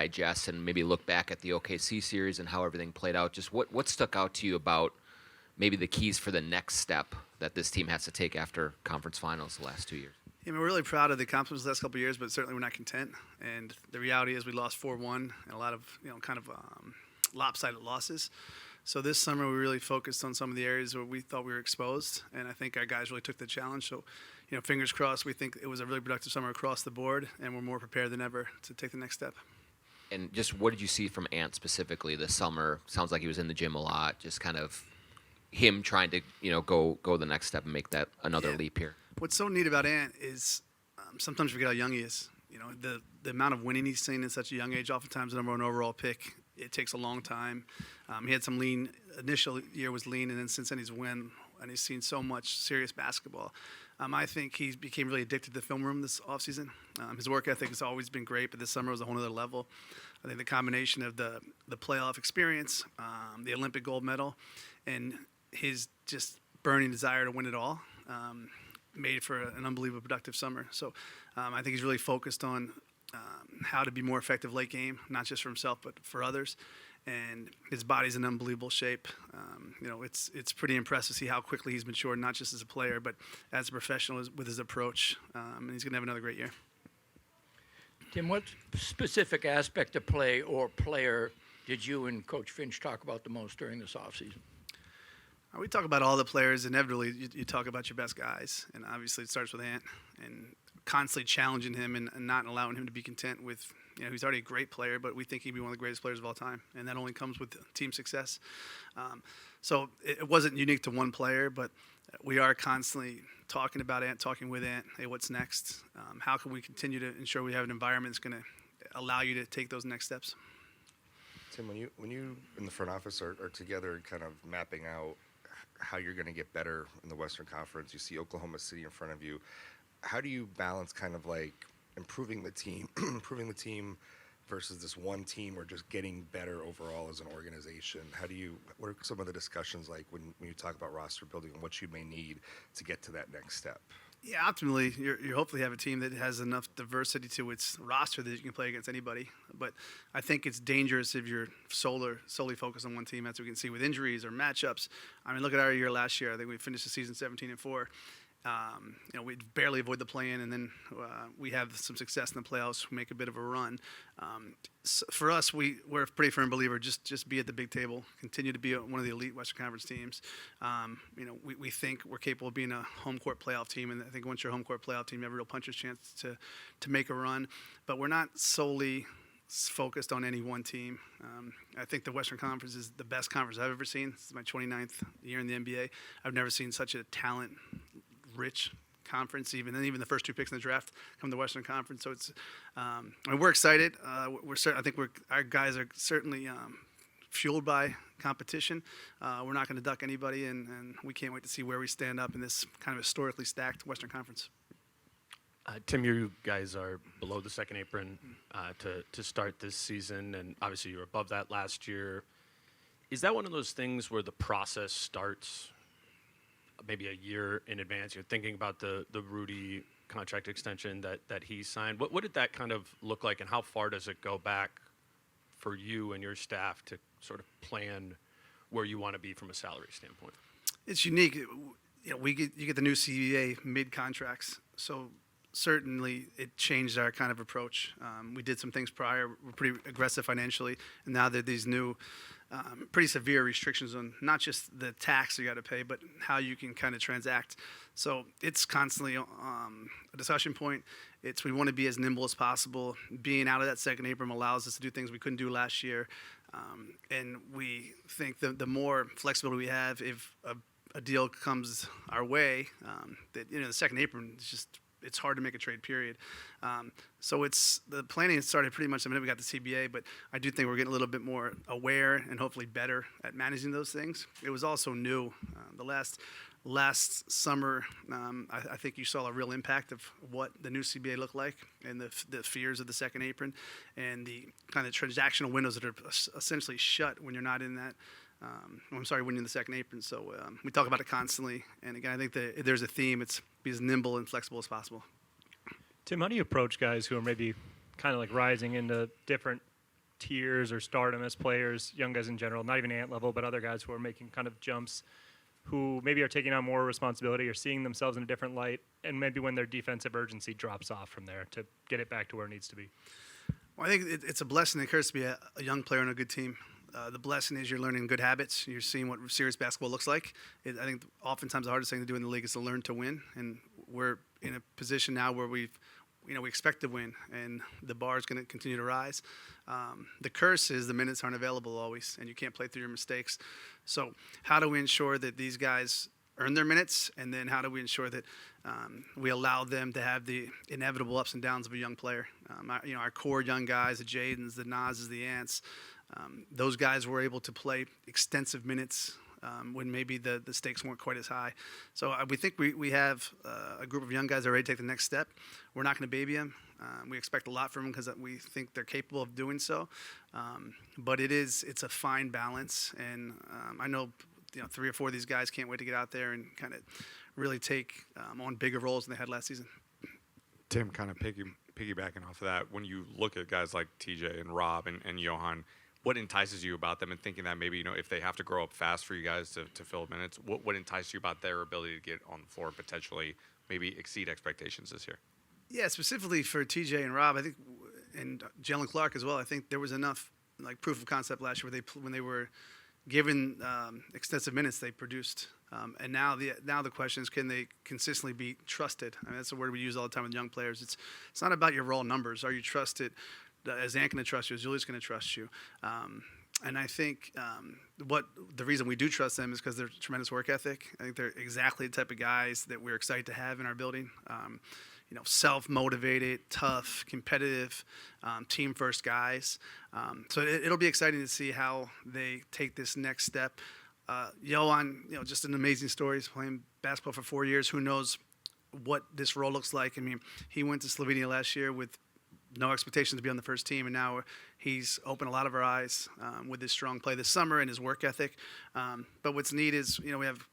digest and maybe look back at the OKC series and how everything played out, just what stuck out to you about maybe the keys for the next step that this team has to take after conference finals the last 2 years? Yeah, we're really proud of the accomplishments the last couple of years, but certainly we're not content. And the reality is we lost 4-1 and a lot of, lopsided losses. So this summer we really focused on some of the areas where we thought we were exposed, and I think our guys really took the challenge. So, fingers crossed, we think it was a really productive summer across the board, and we're more prepared than ever to take the next step. And just what did you see from Ant specifically this summer? Sounds like he was in the gym a lot, just kind of him trying to, go the next step and make that another leap here. What's so neat about Ant is sometimes we forget how young he is. The amount of winning he's seen at such a young age, oftentimes the number one overall pick, it takes a long time. He had some lean, initial year was lean, and then since then he's win, and he's seen so much serious basketball. I think he became really addicted to the film room this offseason. His work ethic has always been great, but this summer was a whole other level. I think the combination of the playoff experience, the Olympic gold medal, and his just burning desire to win it all made for an unbelievably productive summer. So I think he's really focused on how to be more effective late game, not just for himself but for others. And his body's in unbelievable shape. It's pretty impressive to see how quickly he's matured, not just as a player, but as a professional with his approach. And he's going to have another great year. Tim, what specific aspect of play or player did you and Coach Finch talk about the most during this offseason? We talk about all the players. Inevitably, you talk about your best guys. And obviously it starts with Ant and constantly challenging him and not allowing him to be content with, he's already a great player, but we think he'd be one of the greatest players of all time. And that only comes with team success. So it wasn't unique to one player, but we are constantly talking about Ant, talking with Ant. Hey, what's next? How can we continue to ensure we have an environment that's going to allow you to take those next steps? Tim, when you in the front office are together kind of mapping out how you're going to get better in the Western Conference, you see Oklahoma City in front of you. How do you balance kind of like improving the team versus this one team or just getting better overall as an organization? What are some of the discussions like when you talk about roster building and what you may need to get to that next step? Yeah, ultimately, you hopefully have a team that has enough diversity to its roster that you can play against anybody. But I think it's dangerous if you're solely focused on one team, as we can see with injuries or matchups. I mean, look at our year last year. I think we finished the season 17-4. We barely avoid the play-in, and then we have some success in the playoffs, make a bit of a run. So for us, we're a pretty firm believer, just be at the big table, continue to be one of the elite Western Conference teams. We think we're capable of being a home court playoff team, and I think once you're a home court playoff team, you have a real puncher's chance to make a run. But we're not solely focused on any one team. I think the Western Conference is the best conference I've ever seen. This is my 29th year in the NBA. I've never seen such a talent-rich conference, even the first two picks in the draft come to the Western Conference. So it's, we're excited. I think our guys are certainly fueled by competition. We're not going to duck anybody, and we can't wait to see where we stand up in this kind of historically stacked Western Conference. Tim, you guys are below the second apron to start this season, and obviously you were above that last year. Is that one of those things where the process starts maybe a year in advance? You're thinking about the Rudy contract extension that he signed. What did that kind of look like, and how far does it go back for you and your staff to sort of plan where you want to be from a salary standpoint? It's unique. You get the new CBA mid-contracts, so certainly it changed our kind of approach. We did some things prior. We're pretty aggressive financially, and now there are these new pretty severe restrictions on not just the tax you got to pay, but how you can kind of transact. So it's constantly a discussion point. We want to be as nimble as possible. Being out of that second apron allows us to do things we couldn't do last year. And we think the more flexibility we have, if a deal comes our way, that the second apron is just, it's hard to make a trade, period. So the planning started pretty much the minute we got the CBA, but I do think we're getting a little bit more aware and hopefully better at managing those things. It was also new. The last summer, I think you saw a real impact of what the new CBA looked like and the fears of the second apron and the kind of transactional windows that are essentially shut when you're not in that. when you're in the second apron. So we talk about it constantly. And again, I think that if there's a theme, it's be as nimble and flexible as possible. Tim, how do you approach guys who are maybe kind of like rising into different tiers or stardom as players, young guys in general, not even ant level, but other guys who are making kind of jumps, who maybe are taking on more responsibility or seeing themselves in a different light, and maybe when their defensive urgency drops off from there to get it back to where it needs to be? Well, I think it's a blessing and a curse to be a young player on a good team. The blessing is you're learning good habits. You're seeing what serious basketball looks like. I think oftentimes the hardest thing to do in the league is to learn to win, and we're in a position now where we expect to win, and the bar is going to continue to rise. The curse is the minutes aren't available always, and you can't play through your mistakes. So how do we ensure that these guys earn their minutes, and then how do we ensure that we allow them to have the inevitable ups and downs of a young player? Our core young guys, the Jadens, the Nazes, the Ants, those guys were able to play extensive minutes when maybe the stakes weren't quite as high. So we think we have a group of young guys that are ready to take the next step. We're not going to baby them. We expect a lot from them because we think they're capable of doing so. But it's a fine balance, and I know 3 or 4 of these guys can't wait to get out there and kind of really take on bigger roles than they had last season. Tim, kind of piggybacking off of that, when you look at guys like TJ and Rob and Johan, what entices you about them, and thinking that maybe if they have to grow up fast for you guys to fill minutes, what entices you about their ability to get on the floor and potentially maybe exceed expectations this year? Yeah, specifically for TJ and Rob, I think, and Jalen Clark as well. I think there was enough proof of concept last year when they were given extensive minutes, they produced. And now the question is, can they consistently be trusted? I mean, that's a word we use all the time with young players. It's not about your raw numbers. Are you trusted? Is Ant going to trust you? Is Julius going to trust you? And I think the reason we do trust them is because they're tremendous work ethic. I think they're exactly the type of guys that we're excited to have in our building. Self-motivated, tough, competitive, team-first guys. So it'll be exciting to see how they take this next step. Johan, just an amazing story. He's playing basketball for 4 years. Who knows what this role looks like? I mean, he went to Slovenia last year with no expectation to be on the first team, and now he's opened a lot of our eyes with his strong play this summer and his work ethic. But what's neat is, we have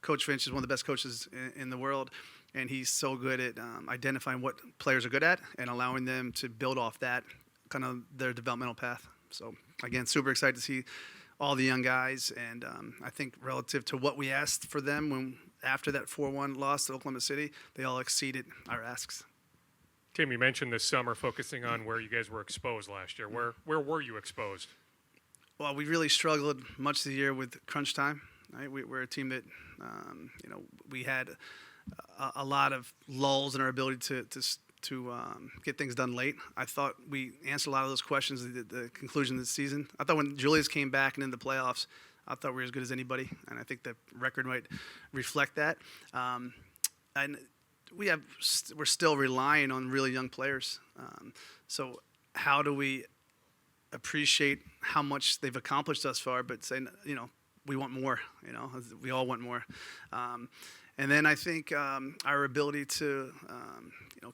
Coach Finch is one of the best coaches in the world, and he's so good at identifying what players are good at and allowing them to build off that, kind of their developmental path. So, again, super excited to see all the young guys, and I think relative to what we asked for them after that 4-1 loss to Oklahoma City, they all exceeded our asks. Tim, you mentioned this summer focusing on where you guys were exposed last year. Where were you exposed? Well, we really struggled much of the year with crunch time. Right? We're a team that, we had a lot of lulls in our ability to get things done late. I thought we answered a lot of those questions at the conclusion of the season. I thought when Julius came back and in the playoffs, I thought we were as good as anybody, and I think the record might reflect that. And we're still relying on really young players. So how do we appreciate how much they've accomplished thus far, but say, we want more, we all want more. And then I think our ability to,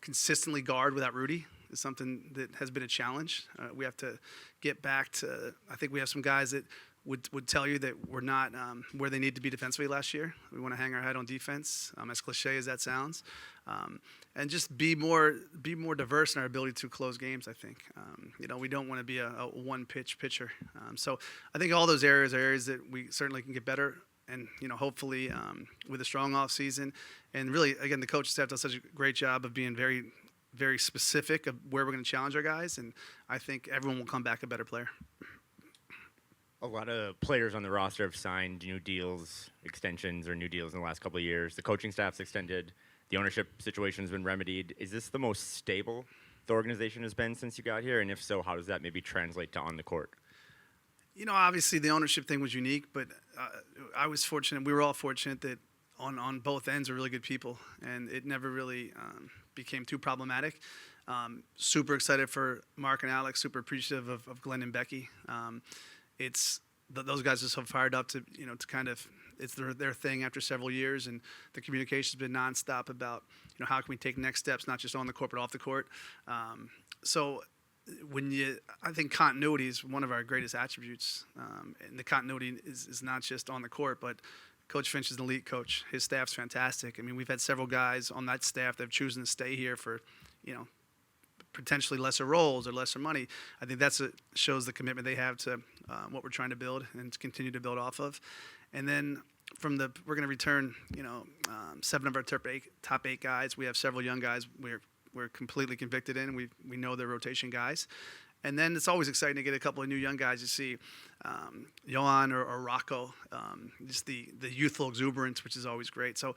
consistently guard without Rudy is something that has been a challenge. We have to get back to, I think we have some guys that would tell you that we're not where they need to be defensively last year. We want to hang our head on defense, as cliche as that sounds, and just be more diverse in our ability to close games. I think we don't want to be a one-pitch pitcher. So I think all those areas are areas that we certainly can get better. And hopefully with a strong off season, and really again the coaching staff does such a great job of being very, very specific of where we're going to challenge our guys, and I think everyone will come back a better player. A lot of players on the roster have signed new deals, extensions, or new deals in the last couple of years. The coaching staff's extended. The ownership situation has been remedied. Is this the most stable the organization has been since you got here? And if so, how does that maybe translate to on the court? Obviously the ownership thing was unique, but I was fortunate. We were all fortunate that on both ends are really good people, and it never really became too problematic. Super excited for Mark and Alex. Super appreciative of Glenn and Becky. Those guys are so fired up to kind of, it's their thing after several years, and the communication's been nonstop about how can we take next steps, not just on the court but off the court. So I think continuity is one of our greatest attributes, and the continuity is not just on the court, but Coach Finch is an elite coach. His staff's fantastic. I mean, we've had several guys on that staff that have chosen to stay here for potentially lesser roles or lesser money. I think shows the commitment they have to what we're trying to build and to continue to build off of. And then we're going to return, 7 of our top eight guys. We have several young guys we're completely convicted in. We know they're rotation guys. And then it's always exciting to get a couple of new young guys. You see Johan or Rocco, just the youthful exuberance, which is always great. So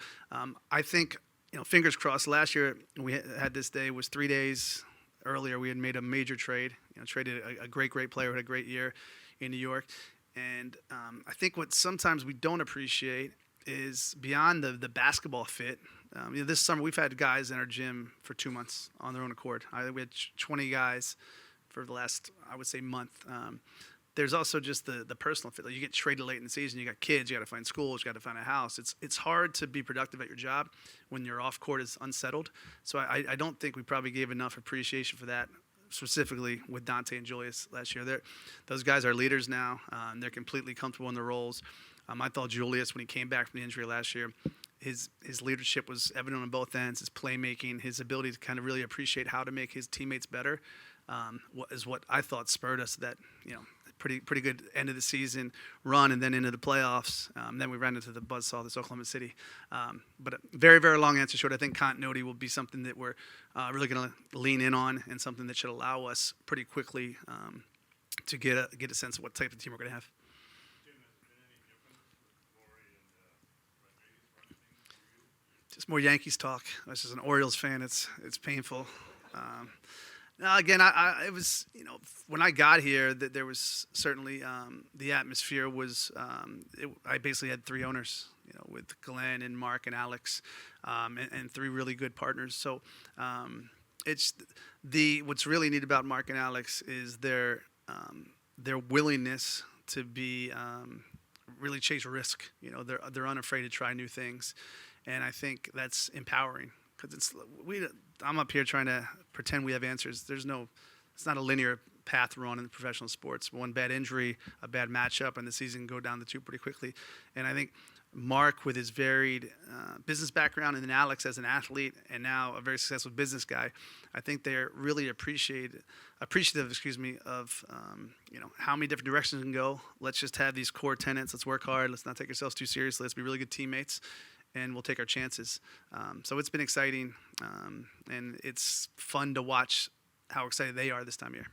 I think, fingers crossed. Last year we had this day was 3 days earlier. We had made a major trade, traded a great player who had a great year in New York. And I think what sometimes we don't appreciate is beyond the basketball fit. This summer we've had guys in our gym for 2 months on their own accord. We had 20 guys for the last, I would say, month. There's also just the personal fit. Like you get traded late in the season, you got kids, you got to find schools, you got to find a house. It's hard to be productive at your job when your off court is unsettled. So I don't think we probably gave enough appreciation for that, specifically with Dante and Julius last year. Those guys are leaders now. They're completely comfortable in their roles. I thought Julius, when he came back from the injury last year, his leadership was evident on both ends. His playmaking, his ability to kind of really appreciate how to make his teammates better, is what I thought spurred us that pretty good end of the season run and then into the playoffs. Then we ran into the buzzsaw this Oklahoma City. But a very, very long answer short. I think continuity will be something that we're really going to lean in on and something that should allow us pretty quickly to get a sense of what type of team we're going to have. Just more Yankees talk. As an Orioles fan, it's painful. Now again, it was when I got here that there was certainly the atmosphere was. I basically had 3 owners, with Glenn and Mark and Alex, and 3 really good partners. So it's what's really neat about Mark and Alex is their willingness to be really chase risk. They're unafraid to try new things. And I think that's empowering because I'm up here trying to pretend we have answers. It's not a linear path we're on in professional sports. One bad injury, a bad matchup, and the season can go down the tube pretty quickly. And I think Mark, with his varied business background, and then Alex as an athlete, and now a very successful business guy, I think they're really appreciative, of how many different directions we can go. Let's just have these core tenets. Let's work hard. Let's not take ourselves too seriously. Let's be really good teammates. And we'll take our chances. So it's been exciting, and it's fun to watch how excited they are this time of year.